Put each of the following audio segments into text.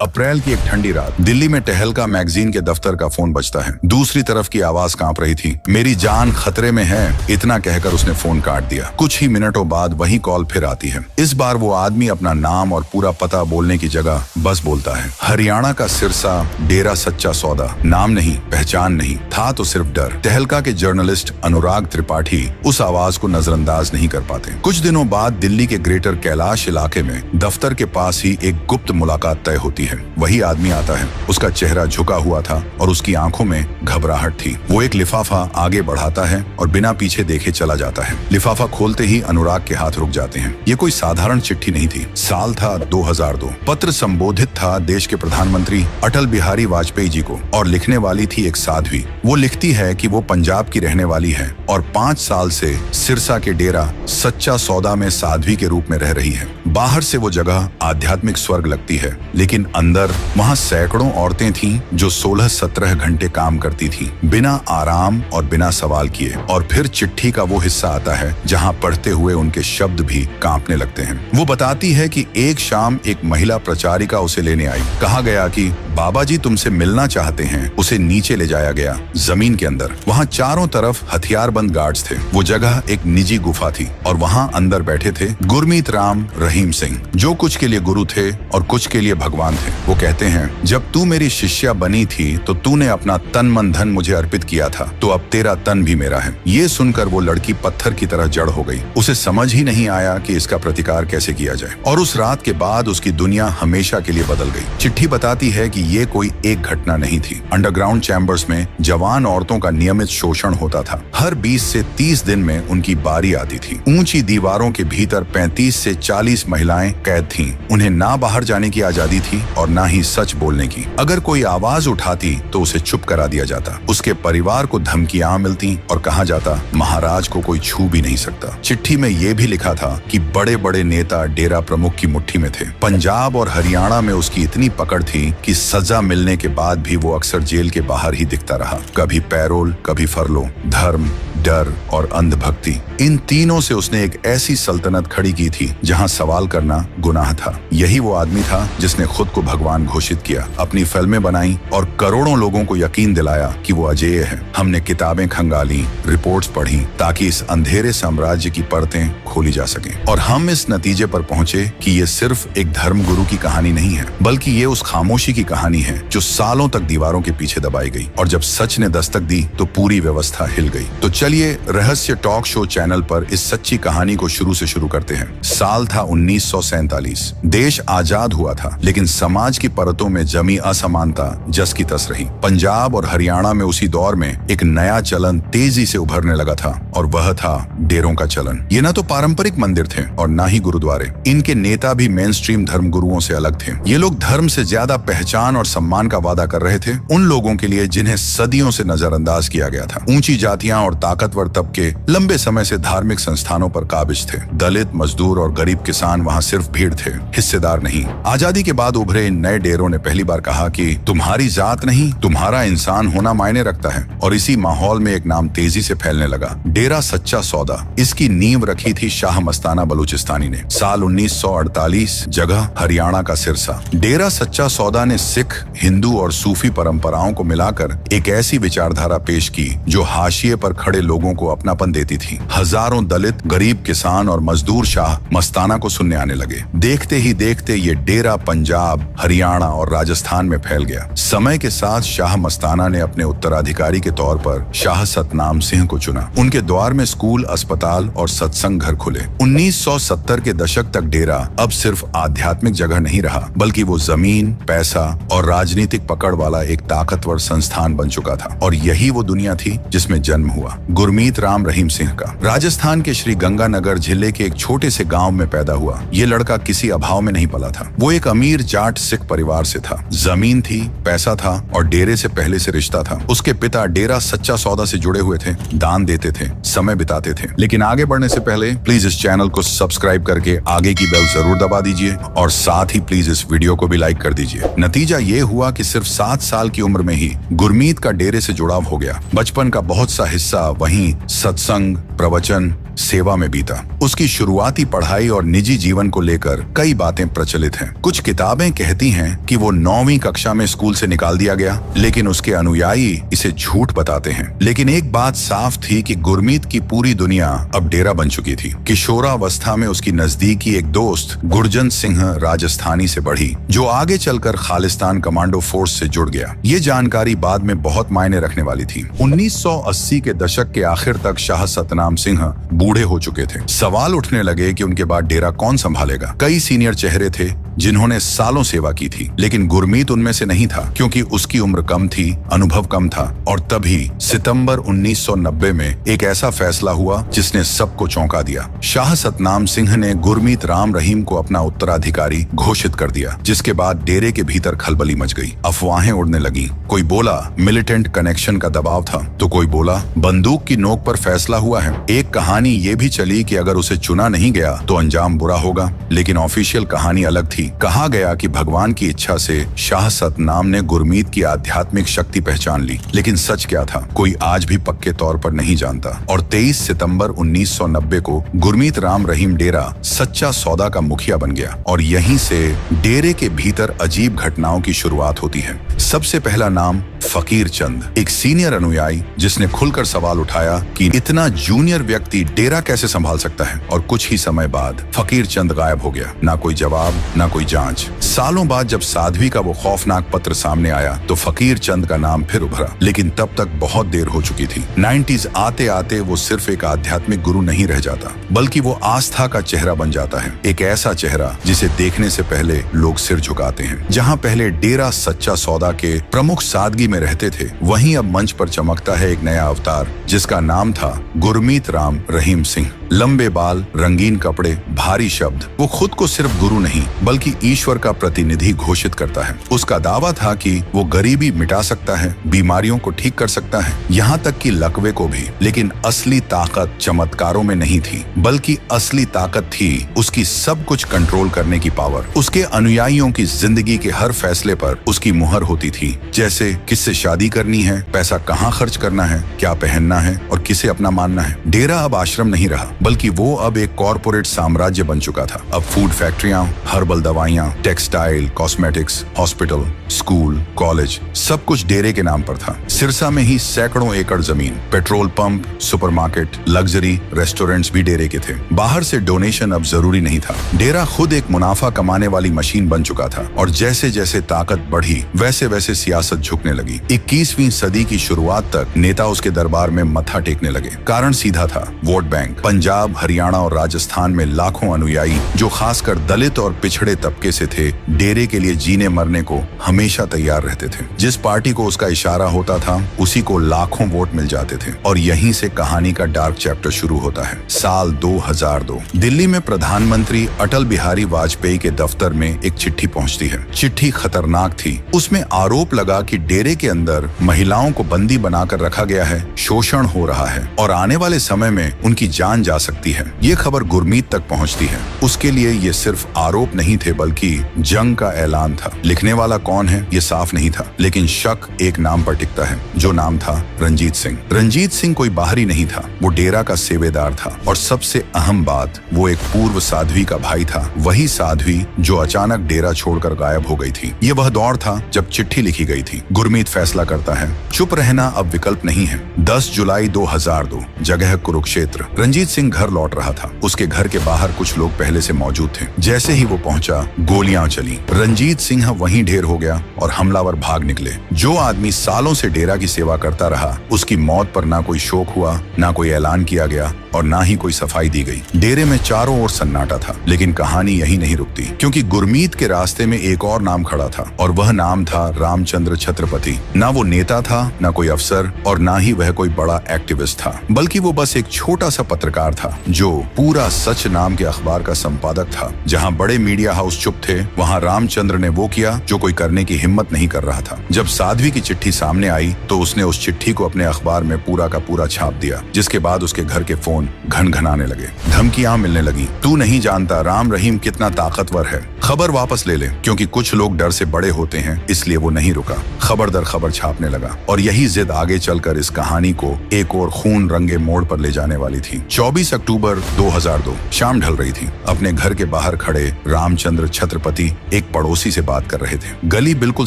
अप्रैल की एक ठंडी रात दिल्ली में टहलका मैगजीन के दफ्तर का फोन बजता है। दूसरी तरफ की आवाज कांप रही थी। मेरी जान खतरे में है, इतना कहकर उसने फोन काट दिया। कुछ ही मिनटों बाद वही कॉल फिर आती है। इस बार वो आदमी अपना नाम और पूरा पता बोलने की जगह बस बोलता है, हरियाणा का सिरसा, डेरा सच्चा सौदा। नाम नहीं, पहचान नहीं, था तो सिर्फ डर। टहलका के जर्नलिस्ट अनुराग त्रिपाठी उस आवाज को नजरअंदाज नहीं कर पाते। कुछ दिनों बाद दिल्ली के ग्रेटर कैलाश इलाके में दफ्तर के पास ही एक गुप्त मुलाकात तय होती है। वही आदमी आता है। उसका चेहरा झुका हुआ था और उसकी आंखों में घबराहट थी। वो एक लिफाफा आगे बढ़ाता है और बिना पीछे देखे चला जाता है। लिफाफा खोलते ही अनुराग के हाथ रुक जाते हैं। ये कोई साधारण चिट्ठी नहीं थी। साल था 2002। पत्र संबोधित था देश के प्रधानमंत्री अटल बिहारी वाजपेयी जी को और लिखने वाली थी एक साध्वी। वो लिखती है कि वो पंजाब की रहने वाली है और 5 साल से सिरसा के डेरा सच्चा सौदा में साध्वी के रूप में रह रही है। बाहर से वो जगह आध्यात्मिक स्वर्ग लगती है, लेकिन अंदर वहाँ सैकड़ों औरतें थीं जो 16-17 घंटे काम करती थीं, बिना आराम और बिना सवाल किए। और फिर चिट्ठी का वो हिस्सा आता है जहाँ पढ़ते हुए उनके शब्द भी कांपने लगते हैं। वो बताती है कि एक शाम एक महिला प्रचारिका उसे लेने आई। कहा गया कि बाबा जी तुमसे मिलना चाहते हैं। उसे नीचे ले जाया गया, जमीन के अंदर। वहाँ चारों तरफ हथियारबंद गार्ड्स थे। वो जगह एक निजी गुफा थी और वहाँ अंदर बैठे थे गुरमीत राम रहीम सिंह, जो कुछ के लिए गुरु थे और कुछ के लिए भगवान थे। वो कहते हैं, जब तू मेरी शिष्या बनी थी तो तूने अपना तन मन धन मुझे अर्पित किया था, तो अब तेरा तन भी मेरा है। ये सुनकर वो लड़की पत्थर की तरह जड़ हो गई। उसे समझ ही नहीं आया कि इसका प्रतिकार कैसे किया जाए। और उस रात के बाद उसकी दुनिया हमेशा के लिए बदल गई। चिट्ठी बताती है कि ये कोई एक घटना नहीं थी। अंडरग्राउंड चैम्बर्स में जवान औरतों का नियमित शोषण होता था। हर 20 से 30 दिन में उनकी बारी आती थी। ऊंची दीवारों के भीतर 35 से 40 महिलाएं कैद थीं। उन्हें ना बाहर जाने की आजादी थी और ना ही सच बोलने की। अगर कोई आवाज उठाती तो उसे चुप करा दिया जाता। उसके परिवार को धमकियां मिलती और कहा जाता, महाराज को कोई छू भी नहीं सकता। चिट्ठी में यह भी लिखा था कि बड़े बड़े नेता डेरा प्रमुख की मुट्ठी में थे। पंजाब और हरियाणा में उसकी इतनी पकड़ थी कि सजा मिलने के बाद भी वो अक्सर जेल के बाहर ही दिखता रहा। कभी पैरोल, कभी फरलो। धर्म, डर और अंधभक्ति, इन तीनों से उसने एक ऐसी सल्तनत खड़ी की थी जहां सवाल करना गुनाह था। यही वो आदमी था जिसने खुद को भगवान घोषित किया, अपनी फिल्में बनाई और करोड़ों लोगों को यकीन दिलाया कि वो अजेय है। हमने किताबें खंगाली, रिपोर्ट्स पढ़ी, ताकि इस अंधेरे साम्राज्य की परतें खोली जा सकें। और हम इस नतीजे पर पहुंचे कि ये सिर्फ एक धर्मगुरु की कहानी नहीं है, बल्कि ये उस खामोशी की कहानी है जो सालों तक दीवारों के पीछे दबाई गई। और जब सच ने दस्तक दी तो पूरी व्यवस्था हिल गई। तो चलिए रहस्य टॉक शो चैनल पर इस सच्ची कहानी को शुरू से शुरू करते हैं। साल था 1947। देश आजाद हुआ था, लेकिन समाज की परतों में जमी असमानता जस की तस रही। पंजाब और हरियाणा में उसी दौर में एक नया चलन तेजी से उभरने लगा था और वह था डेरों का चलन। ये ना तो पारंपरिक मंदिर थे और ना ही गुरुद्वारे। इनके नेता भी मेन स्ट्रीम धर्म गुरुओं से अलग थे। ये लोग धर्म से ज्यादा पहचान और सम्मान का वादा कर रहे थे उन लोगों के लिए जिन्हें सदियों से नजरअंदाज किया गया था। ऊंची जातियां और ताकतवर तबके लंबे समय से धार्मिक संस्थानों पर काबिज थे। दलित, मजदूर और गरीब किसान वहाँ सिर्फ भीड़ थे, हिस्सेदार नहीं। आजादी के बाद उभरे इन नए डेरों ने पहली बार कहा कि तुम्हारी जात नहीं, तुम्हारा इंसान होना मायने रखता है। और इसी माहौल में एक नाम तेजी से फैलने लगा, डेरा सच्चा सौदा। इसकी नींव रखी थी शाह मस्ताना बलूचिस्तानी ने। साल 1948, जगह हरियाणा का सिरसा। डेरा सच्चा सौदा ने सिख, हिंदू और सूफी परंपराओं को मिलाकर एक ऐसी विचारधारा पेश की जो हाशिए पर खड़े लोगों को अपनापन देती थी। हजारों दलित, गरीब किसान और मजदूर शाह मस्ताना को सुनने आने लगे। देखते ही देखते ये डेरा पंजाब, हरियाणा और राजस्थान में फैल गया। समय के साथ शाह मस्ताना ने अपने उत्तराधिकारी के तौर पर शाह सतनाम सिंह को चुना। उनके द्वार में स्कूल, अस्पताल और सत्संग घर खुले। 1970 के दशक तक डेरा अब सिर्फ आध्यात्मिक जगह नहीं रहा, बल्कि वो जमीन, पैसा और राजनीतिक पकड़ वाला एक ताकतवर संस्थान बन चुका था। और यही वो दुनिया थी जिसमें जन्म हुआ गुरमीत राम रहीम सिंह का। राजस्थान के श्री गंगानगर जिले के एक छोटे से गांव में पैदा हुआ। ये लड़का किसी अभाव में नहीं पला था। वो एक अमीर जाट सिख परिवार से था। जमीन थी, पैसा था और डेरे से पहले से रिश्ता था। उसके पिता डेरा सच्चा सौदा से जुड़े हुए थे, दान देते थे, समय बिताते थे। लेकिन आगे बढ़ने से पहले प्लीज इस चैनल को सब्सक्राइब करके आगे की बेल जरूर दबा दीजिए और साथ ही प्लीज इस वीडियो को भी लाइक कर दीजिए। नतीजा ये हुआ कि सिर्फ 7 साल की उम्र में ही गुरमीत का डेरे से जुड़ाव हो गया। बचपन का बहुत सा हिस्सा वहीं सत्संग, प्रवचन, सेवा में बीता। उसकी शुरुआती पढ़ाई और निजी जीवन को लेकर कई बातें प्रचलित हैं। कुछ किताबें कहती हैं कि वो 9वीं कक्षा में स्कूल से निकाल दिया गया, लेकिन उसके अनुयायी इसे झूठ बताते हैं। लेकिन एक बात साफ थी कि गुरमीत की पूरी दुनिया अब डेरा बन चुकी थी। किशोरावस्था में उसकी नजदीकी एक दोस्त गुरजन सिंह राजस्थानी से बढ़ी, जो आगे चलकर खालिस्तान कमांडो फोर्स से जुड़ गया। ये जानकारी बाद में बहुत मायने रखने वाली थी। 1980 के दशक के आखिर तक शाह सतनाम सिंह बूढ़े हो चुके थे। सवाल उठने लगे कि उनके बाद डेरा कौन संभालेगा। कई सीनियर चेहरे थे जिन्होंने सालों सेवा की थी, लेकिन गुरमीत उनमें से नहीं था, क्योंकि उसकी उम्र कम थी, अनुभव कम था। और तभी सितंबर 1990 में एक ऐसा फैसला हुआ जिसने सबको चौंका दिया। शाह सतनाम सिंह ने गुरमीत राम रहीम को अपना उत्तराधिकारी घोषित कर दिया, जिसके बाद डेरे के भीतर खलबली मच गई। अफवाहें उड़ने लगी। कोई बोला मिलिटेंट कनेक्शन का दबाव था, तो कोई बोला बंदूक की नोक पर फैसला हुआ है। एक कहानी ये भी चली कि अगर उसे चुना नहीं गया तो अंजाम बुरा होगा, लेकिन ऑफिशियल कहानी अलग थी। कहा गया कि भगवान की इच्छा से शाह सतनाम ने गुरमीत की आध्यात्मिक शक्ति पहचान ली, लेकिन सच क्या था कोई आज भी पक्के तौर पर नहीं जानता। और 23 सितंबर 1990 को गुरमीत राम रहीम डेरा सच्चा सौदा का मुखिया बन गया। और यहीं से डेरे के भीतर अजीब घटनाओं की शुरुआत होती है। सबसे पहला नाम फकीर चंद, एक सीनियर अनुयायी जिसने खुलकर सवाल उठाया कि इतना जूनियर व्यक्ति डेरा कैसे संभाल सकता है। और कुछ ही समय बाद फकीर चंद गायब हो गया। ना कोई जवाब, ना कोई जांच। सालों बाद जब साध्वी का वो खौफनाक पत्र सामने आया तो फकीर चंद का नाम फिर उभरा, लेकिन तब तक बहुत देर हो चुकी थी। 90s आते आते वो सिर्फ एक आध्यात्मिक गुरु नहीं रह जाता, बल्कि वो आस्था का चेहरा बन जाता है। एक ऐसा चेहरा जिसे देखने से पहले लोग सिर झुकाते हैं। जहाँ पहले डेरा सच्चा सौदा के प्रमुख सादगी में रहते थे, वहीं अब मंच पर चमकता है एक नया अवतार जिसका नाम था गुरमीत राम रहीम सिंह। लंबे बाल, रंगीन कपड़े, भारी शब्द। वो खुद को सिर्फ गुरु नहीं बल्कि ईश्वर का प्रतिनिधि घोषित करता है। उसका दावा था कि वो गरीबी मिटा सकता है, बीमारियों को ठीक कर सकता है, यहाँ तक कि लकवे को भी। लेकिन असली ताकत चमत्कारों में नहीं थी, बल्कि असली ताकत थी उसकी सब कुछ कंट्रोल करने की पावर। उसके अनुयायियों की जिंदगी के हर फैसले पर उसकी मुहर होती थी, जैसे किससे शादी करनी है, पैसा कहाँ खर्च करना है, क्या पहनना है और किसे अपना मानना है। डेरा अब आश्रम नहीं रहा, बल्कि वो अब एक कॉर्पोरेट साम्राज्य बन चुका था। अब फूड फैक्ट्रियां, हर्बल दवाइयां, textile, cosmetics, hospital, school, college, सब कुछ डेरे के नाम पर था। सिरसा में ही सैकड़ों एकड़ जमीन, petrol pump, supermarket, luxury restaurants भी डेरे के थे। बाहर से डोनेशन अब जरूरी नहीं था। डेरा खुद एक मुनाफा कमाने वाली मशीन बन चुका था। और जैसे जैसे ताकत बढ़ी, वैसे वैसे सियासत झुकने लगी। 21वीं सदी की शुरुआत तक नेता उसके दरबार में मत्था टेकने लगे। कारण सीधा था, वोट बैंक। पंजाब, हरियाणा और राजस्थान में लाखों अनुयायी, जो खासकर दलित और पिछड़े तबके से थे, डेरे के लिए जीने मरने को हमेशा तैयार रहते थे। जिस पार्टी को उसका इशारा होता था, उसी को लाखों वोट मिल जाते थे। और यहीं से कहानी का डार्क चैप्टर शुरू होता है। साल 2002 दिल्ली में प्रधानमंत्री अटल बिहारी वाजपेयी के दफ्तर में एक चिट्ठी पहुंचती है। चिट्ठी खतरनाक थी। उसमें आरोप लगा कि डेरे के अंदर महिलाओं को बंदी बनाकर रखा गया है, शोषण हो रहा है और आने वाले समय में उनकी जान जा सकती है। ये खबर गुरमीत तक पहुंचती है। उसके लिए ये सिर्फ आरोप नहीं थे, बल्कि जंग का ऐलान था। लिखने वाला कौन है ये साफ नहीं था, लेकिन शक एक नाम पर टिकता है, जो नाम था रंजीत सिंह। रंजीत सिंह कोई बाहरी नहीं था, वो डेरा का सेवेदार था। और सबसे अहम बात, वो एक पूर्व साध्वी का भाई था। वही साध्वी जो अचानक डेरा छोड़कर गायब हो गई थी। ये वह दौर था जब चिट्ठी लिखी गई थी। गुरमीत फैसला करता है, चुप रहना अब विकल्प नहीं है। 10 जुलाई 2002, जगह कुरुक्षेत्र। रंजीत सिंह घर लौट रहा था। उसके घर के बाहर कुछ लोग पहले से मौजूद थे। जैसे ही वो पहुंचा, गोलियां चली। रंजीत सिंह वहीं ढेर हो गया और हमलावर भाग निकले। जो आदमी सालों से डेरा की सेवा करता रहा, उसकी मौत पर ना कोई शोक हुआ, ना कोई ऐलान किया गया और ना ही कोई सफाई दी गई। डेरे में चारों ओर सन्नाटा था। लेकिन कहानी यही नहीं रुकती, क्योंकि गुरमीत के रास्ते में एक और नाम खड़ा था, और वह नाम था रामचंद्र छत्रपति। ना वो नेता था, ना कोई अफसर, और ना ही वह कोई बड़ा एक्टिविस्ट था, बल्कि वो बस एक छोटा सा पत्रकार था, जो पूरा सच नाम के अखबार का संपादक था। जहाँ बड़े मीडिया हाउस चुप थे, वहाँ रामचंद्र ने वो किया जो कोई करने की हिम्मत नहीं कर रहा था। जब साध्वी की चिट्ठी सामने आई तो उसने उस चिट्ठी को अपने अखबार में पूरा का पूरा छाप दिया, जिसके बाद उसके घर के फोन घनघनाने लगे। धमकियां मिलने लगी, तू नहीं जानता राम रहीम कितना ताकतवर है, खबर वापस ले ले। क्योंकि कुछ लोग डर से बड़े होते हैं, इसलिए वो नहीं रुका। खबर दर खबर छापने लगा और यही जिद आगे चलकर इस कहानी को एक और खून रंगे मोड़ पर ले जाने वाली थी। 24 24 अक्टूबर 2002 शाम ढल रही थी। अपने घर के बाहर खड़े रामचंद्र छत्रपति एक पड़ोसी से बात कर रहे थे। गली बिल्कुल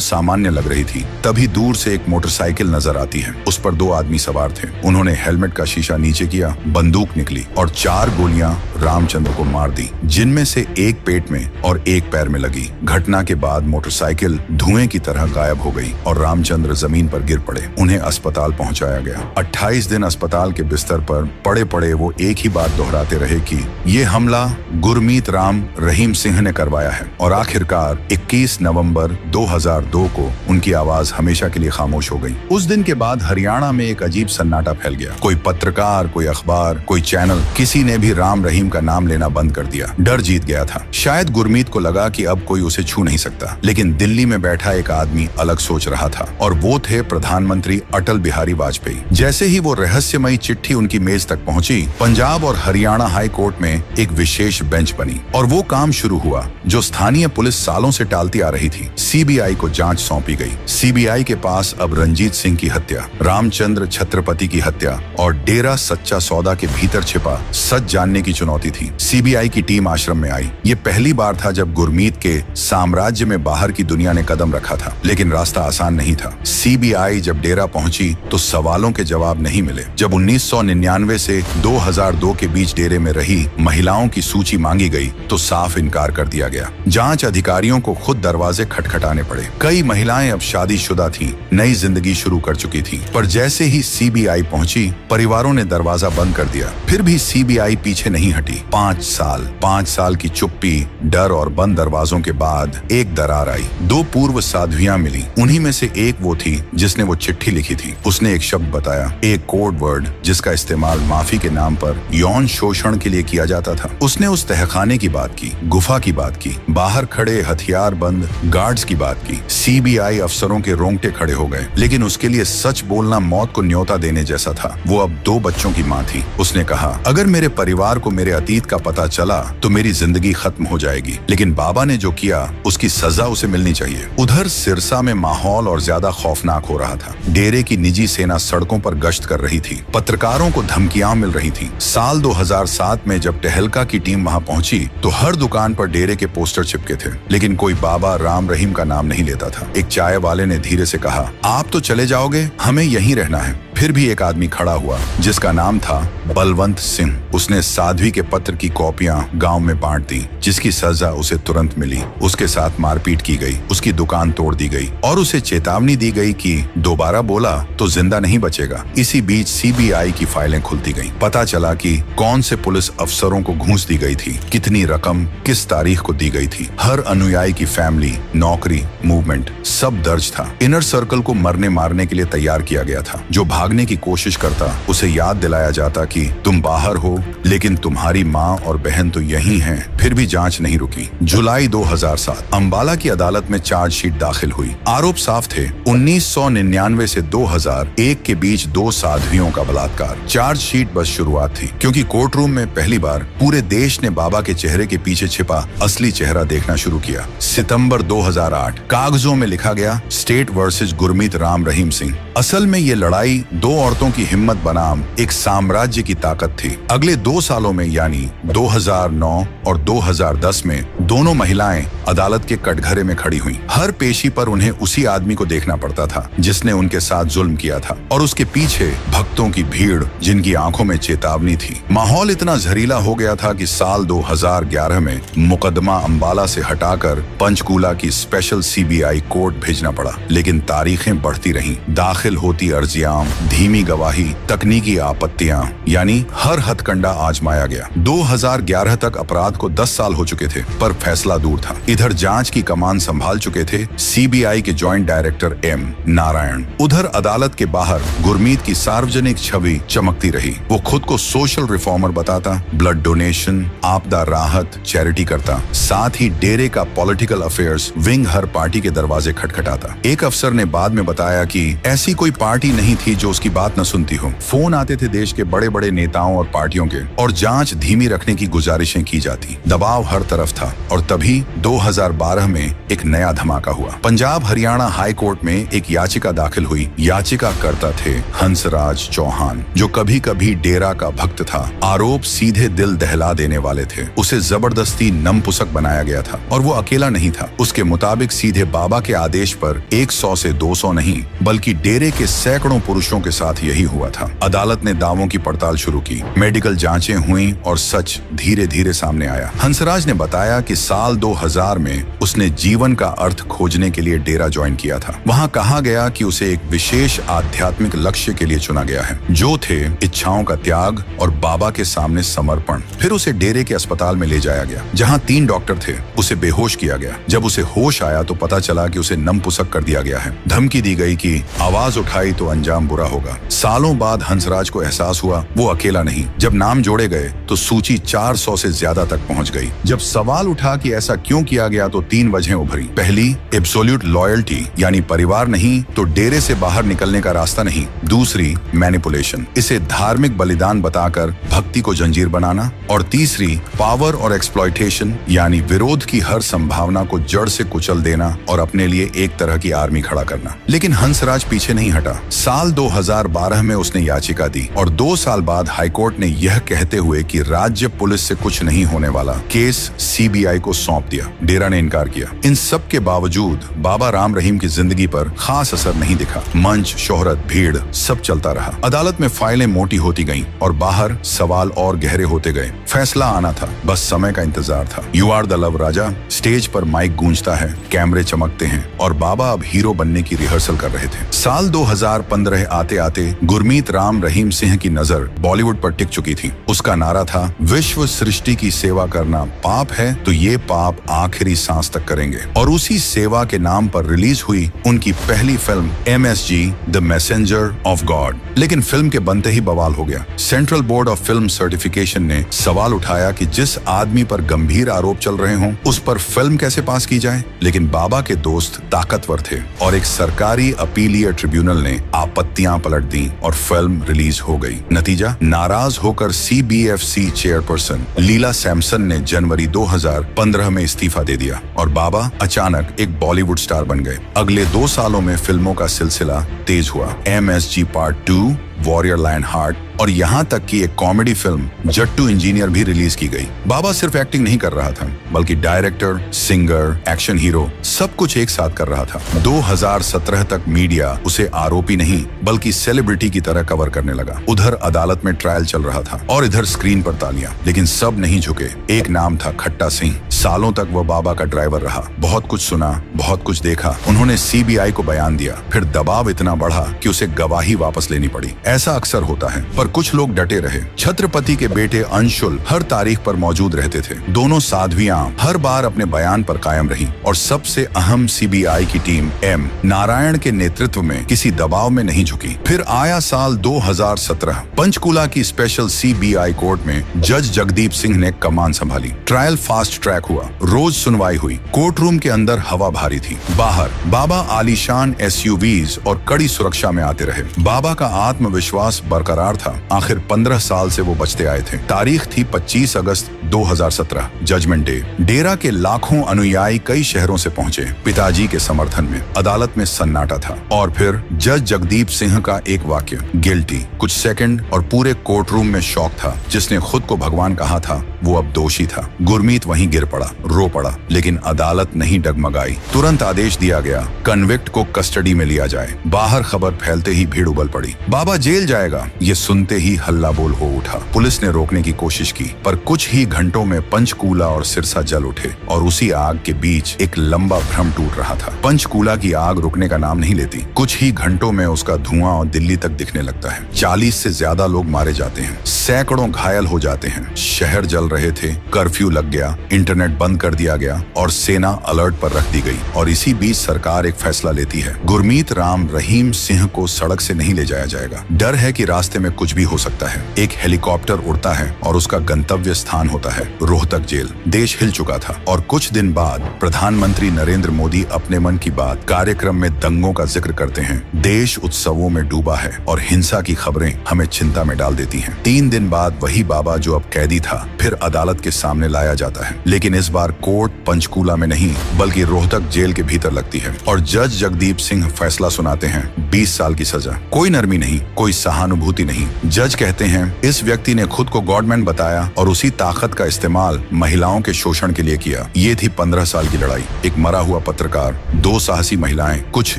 सामान्य लग रही थी। तभी दूर से एक मोटरसाइकिल नजर आती है। उस पर 2 आदमी सवार थे। उन्होंने हेलमेट का शीशा नीचे किया, बंदूक निकली और 4 गोलियां रामचंद्र को मार दी, जिनमें से एक पेट में और एक पैर में लगी। घटना के बाद मोटरसाइकिल धुएं की तरह गायब हो गई और रामचंद्र जमीन पर गिर पड़े। उन्हें अस्पताल पहुंचाया गया। 28 दिन अस्पताल के बिस्तर पर पड़े पड़े वो एक ही बात दोहराते रहे कि ये हमला गुरमीत राम रहीम सिंह ने करवाया है। और आखिरकार 21 नवंबर 2002 को उनकी आवाज हमेशा के लिए खामोश हो गई। उस दिन के बाद हरियाणा में एक अजीब सन्नाटा फैल गया। कोई पत्रकार, कोई अखबार, कोई चैनल, किसी ने भी राम रहीम का नाम लेना बंद कर दिया। डर जीत गया था। शायद गुरमीत को लगा कि अब कोई उसे छू नहीं सकता। लेकिन दिल्ली में बैठा एक आदमी अलग सोच रहा था और वो थे प्रधानमंत्री अटल बिहारी वाजपेयी। जैसे ही वो रहस्यमयी चिट्ठी उनकी मेज तक पहुंची, पंजाब और हरियाणा हाई कोर्ट में एक विशेष बेंच बनी और वो काम शुरू हुआ जो स्थानीय पुलिस सालों से टालती आ रही थी। सीबीआई को जांच सौंपी गई। सीबीआई के पास अब रंजीत सिंह की हत्या, रामचंद्र छत्रपति की हत्या और डेरा सच्चा सौदा के भीतर छिपा सच जानने की चुनौती थी। सीबीआई की टीम आश्रम में आई। ये पहली बार था जब गुरमीत के साम्राज्य में बाहर की दुनिया ने कदम रखा था, लेकिन रास्ता आसान नहीं था। सीबीआई जब डेरा पहुंची तो सवालों के जवाब नहीं मिले। जब 1999 से 2002 के बीच डेरे में रही महिलाओं की सूची मांगी गई तो साफ इनकार कर दिया गया। जांच अधिकारियों को खुद दरवाजे खटखटाने पड़े। कई महिलाएं अब शादीशुदा थीं, नई जिंदगी शुरू कर चुकी थीं। पर जैसे ही सीबीआई पहुंची, परिवारों ने दरवाजा बंद कर दिया। फिर भी सीबीआई पीछे नहीं हटी। 5 साल की चुप्पी, डर और बंद दरवाजों के बाद एक दरार आई। 2 पूर्व साध्वियां मिली। उन्हीं में से एक वो थी जिसने वो चिट्ठी लिखी थी। उसने एक शब्द बताया, एक कोड वर्ड जिसका इस्तेमाल माफी के नाम पर यौन शोषण के लिए किया जाता था। उसने उस तहखाने की बात की, गुफा की बात की, बाहर खड़े हथियार बंद गार्ड्स की बात की। सीबीआई अफसरों के रोंगटे खड़े हो गए। लेकिन उसके लिए सच बोलना मौत को न्योता देने जैसा था। वो अब 2 बच्चों की माँ थी। उसने कहा, अगर मेरे परिवार को मेरे अतीत का पता चला तो मेरी जिंदगी खत्म हो जाएगी, लेकिन बाबा ने जो किया उसकी सजा उसे मिलनी चाहिए। उधर सिरसा में माहौल और ज्यादा खौफनाक हो रहा था। डेरे की निजी सेना सड़कों पर गश्त कर रही थी। पत्रकारों को धमकियां मिल रही थी। साल 2007 में जब टहलका की टीम वहां पहुंची तो हर दुकान पर डेरे के पोस्टर चिपके थे, लेकिन कोई बाबा राम रहीम का नाम नहीं लेता था। एक चाय वाले ने धीरे से कहा, आप तो चले जाओगे, हमें यहीं रहना है। फिर भी एक आदमी खड़ा हुआ जिसका नाम था बलवंत सिंह। उसने साध्वी के पत्र की कॉपियां गांव में बांट दी, जिसकी सजा उसे तुरंत मिली। उसके साथ मारपीट की गई, उसकी दुकान तोड़ दी गई और उसे चेतावनी दी गई कि दोबारा बोला तो जिंदा नहीं बचेगा। इसी बीच सीबीआई की फाइलें खुलती गईं। पता चला कि कौन से पुलिस अफसरों को घूस दी गई थी, कितनी रकम किस तारीख को दी गई थी। हर अनुयायी की फैमिली, नौकरी, मूवमेंट सब दर्ज था। इनर सर्कल को मरने मारने के लिए तैयार किया गया था। जो भागने की कोशिश करता उसे याद दिलाया जाता कि तुम बाहर हो, लेकिन तुम्हारी माँ और बहन तो यहीं हैं। फिर भी जांच नहीं रुकी। जुलाई 2007 अंबाला की अदालत में चार्जशीट दाखिल हुई। आरोप साफ थे, 1999 से 2001 के बीच 2 साध्वियों का बलात्कार। चार्जशीट बस शुरुआत थी, क्योंकि कोर्ट रूम में पहली बार पूरे देश ने बाबा के चेहरे के पीछे छिपा असली चेहरा देखना शुरू किया। सितंबर 2008 कागजों में लिखा गया, स्टेट वर्सेस गुरमीत राम रहीम सिंह। असल में ये लड़ाई 2 औरतों की हिम्मत बनाम एक साम्राज्य की ताकत थी। अगले 2 सालों में यानी 2009 और 2010 में दोनों महिलाएं अदालत के कटघरे में खड़ी हुईं। हर पेशी पर उन्हें उसी आदमी को देखना पड़ता था जिसने उनके साथ जुल्म किया था, और उसके पीछे भक्तों की भीड़ जिनकी आंखों में चेतावनी थी। माहौल इतना जहरीला हो गया था कि साल 2011 में मुकदमा अंबाला से हटाकर पंचकूला की स्पेशल सीबीआई कोर्ट भेजना पड़ा। लेकिन तारीखें बढ़ती रहीं, दाखिल होती अर्जियां, धीमी गवाही, तकनीकी आपत्तियां, यानी हर हथकंडा आजमाया गया। 2011 तक अपराध को 10 साल हो चुके थे, पर फैसला दूर था। इधर जांच की कमान संभाल चुके थे सीबीआई के जॉइंट डायरेक्टर एम नारायण। उधर अदालत के बाहर गुरमीत की सार्वजनिक छवि चमकती रही। वो खुद को सोशल रिफॉर्मर बताता, ब्लड डोनेशन, आपदा राहत, चैरिटी करता। साथ ही डेरे का पॉलिटिकल अफेयर्स विंग हर पार्टी के दरवाजे खटखटाता। एक अफसर ने बाद में बताया कि ऐसी कोई पार्टी नहीं थी जो उसकी बात न सुनती हो। फोन आते थे देश के बड़े बड़े नेताओं और पार्टियों के, और जांच धीमी रखने की गुजारिशें की जाती। दबाव हर तरफ था। और तभी 2012 में एक नया धमाका हुआ। पंजाब हरियाणा हाई कोर्ट में एक याचिका दाखिल हुई। याचिकाकर्ता थे हंसराज चौहान, जो कभी कभी डेरा का भक्त था। आरोप सीधे दिल दहला देने वाले थे। उसे जबरदस्ती नमपुसक बनाया गया था, और वो अकेला नहीं था। उसके मुताबिक सीधे बाबा के आदेश पर 100 से 200 नहीं, बल्कि डेरे के सैकड़ों पुरुषों के साथ यही हुआ था। अदालत ने दावों की पड़ताल शुरू की। मेडिकल जांचें हुई और सच धीरे धीरे सामने आया। हंसराज ने बताया कि साल 2000 में उसने जीवन का अर्थ खोजने के लिए डेरा ज्वाइन किया था। वहां कहा गया कि उसे एक विशेष आध्यात्मिक लक्ष्य के लिए चुना गया है, जो थे इच्छाओं का त्याग और बाबा के सामने समर्पण। फिर उसे डेरे के अस्पताल में ले जाया गया, जहां 3 डॉक्टर थे। उसे बेहोश किया गया। जब उसे होश आया तो पता चला कि उसे नमपुसक कर दिया गया है। धमकी दी गई कि आवाज उठाई तो अंजाम बुरा होगा। सालों बाद हंसराज को एहसास हुआ वो अकेला नहीं। जब नाम जोड़े गए तो सूची 400 से ज्यादा तक पहुंच गई। जब सवाल उठा कि ऐसा क्यों किया गया तो 3 वजहें उभरी। पहली, एब्सोल्यूट लॉयल्टी, यानी परिवार नहीं तो डेरे से बाहर निकलने का रास्ता नहीं। दूसरी, मैनिपुलेशन, इसे धार्मिक बलिदान बताकर भक्ति को जंजीर बनाना। और तीसरी, पावर और एक्सप्लॉयटेशन, यानी विरोध की हर संभावना को जड़ से कुचल देना और अपने लिए एक तरह की आर्मी खड़ा करना। लेकिन हंसराज पीछे नहीं हटा। साल 2012 में उसने याचिका दी, और 2 साल बाद हाईकोर्ट ने यह कहते हुए कि राज्य पुलिस से कुछ नहीं होने वाला, केस सीबीआई को सौंप दिया। डेरा ने इनकार किया। इन सब के बावजूद बाबा राम रहीम की जिंदगी पर खास असर नहीं दिखा। मंच, शोहरत, भीड़, सब चलता रहा। अदालत में फाइलें मोटी होती गईं और बाहर सवाल और गहरे होते गए। फैसला आना था, बस समय का इंतजार था। You are the love Raja. Stage पर माइक गूंजता है, कैमरे चमकते हैं, और बाबा अब हीरो बनने की रिहर्सल कर रहे थे। साल 2015 आते आते गुरमीत राम रहीम सिंह की नजर बॉलीवुड पर टिक चुकी थी। उसका नारा था, विश्व सृष्टि की सेवा करना पाप है तो ये पाप आखिरी सांस तक करेंगे। और उसी सेवा के नाम पर रिलीज हुई उनकी पहली film MSG the messenger of God. लेकिन फिल्म के बनते ही बवाल हो गया। Central board of film certification ने सवाल उठाया कि जिस आदमी पर गंभीर आरोप चल रहे हों उस पर फिल्म कैसे पास की जाए। लेकिन बाबा के दोस्त ताकतवर थे और एक सरकारी अपीलीय ट्रिब्यूनल ने आपत्तियां पलट दी और फिल्म रिलीज हो गई। नतीजा, नाराज होकर CBFC चेयरपर्सन लीला सैमसन ने जनवरी 2015 में इस्तीफा दे दिया और बाबा अचानक एक बॉलीवुड स्टार बन गए। अगले 2 सालों में फिल्मों का सिलसिला तेज हुआ। MSG Part 2, warrior lion heart, और यहाँ तक कि एक कॉमेडी फिल्म जट्टू इंजीनियर भी रिलीज की गई। बाबा सिर्फ एक्टिंग नहीं कर रहा था, बल्कि डायरेक्टर, सिंगर, एक्शन हीरो, सब कुछ एक साथ कर रहा था। 2017 तक मीडिया उसे आरोपी नहीं बल्कि सेलिब्रिटी की तरह कवर करने लगा। उधर अदालत में ट्रायल चल रहा था और इधर स्क्रीन पर तालियां। लेकिन सब नहीं झुके। एक नाम था खट्टा सिंह। सालों तक वह बाबा का ड्राइवर रहा। बहुत कुछ सुना, बहुत कुछ देखा। उन्होंने CBI को बयान दिया। फिर दबाव इतना बढ़ा कि उसे गवाही वापस लेनी पड़ी। ऐसा अक्सर होता है, पर कुछ लोग डटे रहे। छत्रपति के बेटे अंशुल हर तारीख पर मौजूद रहते थे। दोनों साध्वियां हर बार अपने बयान पर कायम रहीं। और सबसे अहम CBI की टीम M नारायण के नेतृत्व में किसी दबाव में नहीं झुकी। फिर आया साल 2017। पंचकूला की स्पेशल CBI कोर्ट में जज जगदीप सिंह ने कमान संभाली। ट्रायल फास्ट ट्रैक हुआ। रोज सुनवाई हुई। कोर्ट रूम के अंदर हवा भारी थी। बाहर बाबा आलीशान SUVs और कड़ी सुरक्षा में आते रहे। बाबा का आत्मविश्वास बरकरार था। आखिर 15 साल से वो बचते आए थे। तारीख थी 25 अगस्त 2017, जजमेंट डे। डेरा के लाखों अनुयायी कई शहरों से पहुंचे पिताजी के समर्थन में। अदालत में सन्नाटा था। और फिर जज जगदीप सिंह का एक वाक्य, गिल्टी। कुछ सेकंड और पूरे कोर्ट रूम में शौक था। जिसने खुद को भगवान कहा था वो अब दोषी था। गुरमीत वहीं गिर पड़ा, रो पड़ा। लेकिन अदालत नहीं डगमगाई। तुरंत आदेश दिया गया, कन्विक्ट को कस्टडी में लिया जाए। बाहर खबर फैलते ही भीड़ उबल पड़ी। बाबा जेल जाएगा, ये सुनते ही हल्ला बोल हो उठा। पुलिस ने रोकने की कोशिश की, पर कुछ ही घंटों में पंचकूला और सिरसा जल उठे। और उसी आग के बीच एक लंबा भ्रम टूट रहा था। पंचकूला की आग रुकने का नाम नहीं लेती। कुछ ही घंटों में उसका धुआं और दिल्ली तक दिखने लगता है। 40 से ज्यादा लोग मारे जाते हैं। सैकड़ों घायल हो जाते हैं। शहर जल रहे थे। कर्फ्यू लग गया। इंटरनेट बंद कर दिया गया और सेना अलर्ट पर रख दी गई। और इसी बीच सरकार एक फैसला लेती है, गुरमीत राम रहीम सिंह को सड़क से नहीं ले जाया जाएगा। डर है कि रास्ते में कुछ भी हो सकता है। एक हेलीकॉप्टर उड़ता है और उसका गंतव्य स्थान होता है रोहतक जेल। देश हिल चुका था और कुछ दिन बाद प्रधानमंत्री नरेंद्र मोदी अपने मन की बात कार्यक्रम में दंगों का जिक्र करते हैं। देश उत्सवों में डूबा है और हिंसा की खबरें हमें चिंता में डाल देती हैं। 3 दिन बाद वही बाबा जो अब कैदी था फिर अदालत के सामने लाया जाता है, लेकिन इस बार कोर्ट पंचकूला में नहीं बल्कि रोहतक जेल के भीतर लगती है और जज जगदीप सिंह फैसला सुनाते हैं 20 साल की सजा। कोई नरमी नहीं, कोई सहानुभूति नहीं। जज कहते हैं इस व्यक्ति ने खुद को गॉडमैन बताया और उसी ताकत का इस्तेमाल महिलाओं के शोषण के लिए किया। ये थी 15 साल की लड़ाई। एक मरा हुआ पत्रकार, 2 साहसी महिलाएं, कुछ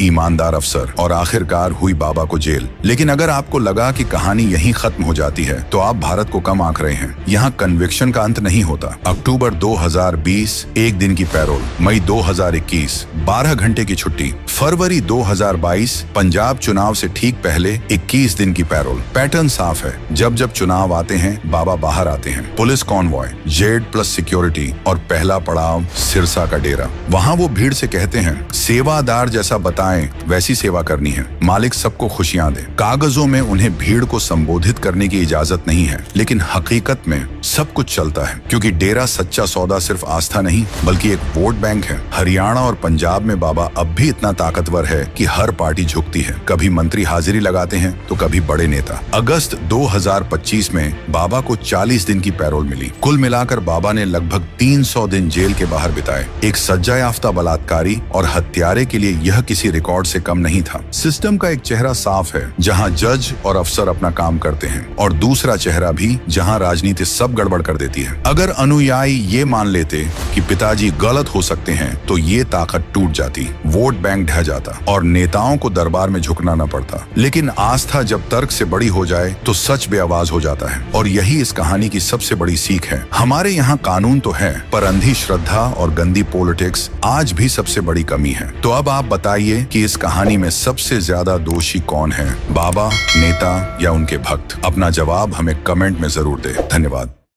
ईमानदार अफसर और आखिरकार हुई बाबा को जेल। लेकिन अगर आपको लगा कि कहानी यहीं खत्म हो जाती है तो आप भारत को कम आंक रहे हैं। यहाँ कन्विक्शन का अंत नहीं होता। अक्टूबर 2020 1 दिन की पैरोल, मई 2021 12 घंटे की छुट्टी, फरवरी 2022 पंजाब चुनाव से ठीक पहले 21 दिन की पैरोल। पैटर्न साफ है, जब जब चुनाव आते हैं बाबा बाहर आते हैं। Police convoy, Z plus security और पहला पड़ाव सिरसा का डेरा। वहाँ वो भीड़ से कहते हैं सेवादार जैसा बताएं वैसी सेवा करनी है, मालिक सबको खुशियां दे। कागजों में उन्हें भीड़ को संबोधित करने की इजाजत नहीं है, लेकिन हकीकत में सब कुछ चलता है क्योंकि डेरा सच्चा सौदा सिर्फ आस्था नहीं बल्कि एक वोट बैंक है। हरियाणा और पंजाब में बाबा अब भी इतना ताकतवर है कि हर पार्टी झुकती है। कभी मंत्री हाजिरी लगाते हैं तो कभी बड़े नेता। अगस्त 2025 में बाबा को 40 दिन की पैरोल मिली। कुल मिलाकर बाबा ने लगभग 300 दिन जेल के बाहर बिताए। एक सज्जा याफ्ता बलात्कारी और हत्यारे के लिए यह किसी रिकॉर्ड से कम नहीं था। सिस्टम का एक चेहरा साफ है जहां जज और अफसर अपना काम करते हैं और दूसरा चेहरा भी जहां राजनीति सब गड़बड़ कर देती है। अगर अनुयायी ये मान लेते कि पिताजी गलत हो सकते हैं तो ये ताकत टूट जाती, वोट बैंक ढह जाता और नेताओं को दरबार में झुकना न पड़ता। लेकिन आस्था जब तर्क से बड़ी हो जाए तो सच बेआवाज हो जाता है और यही इस कहानी की सबसे बड़ी सीख है। हमारे यहाँ कानून तो है पर अंधी श्रद्धा और गंदी पॉलिटिक्स आज भी सबसे बड़ी कमी है। तो अब आप बताइए कि इस कहानी में सबसे ज्यादा दोषी कौन है, बाबा, नेता या उनके भक्त? अपना जवाब हमें कमेंट में जरूर दें। धन्यवाद।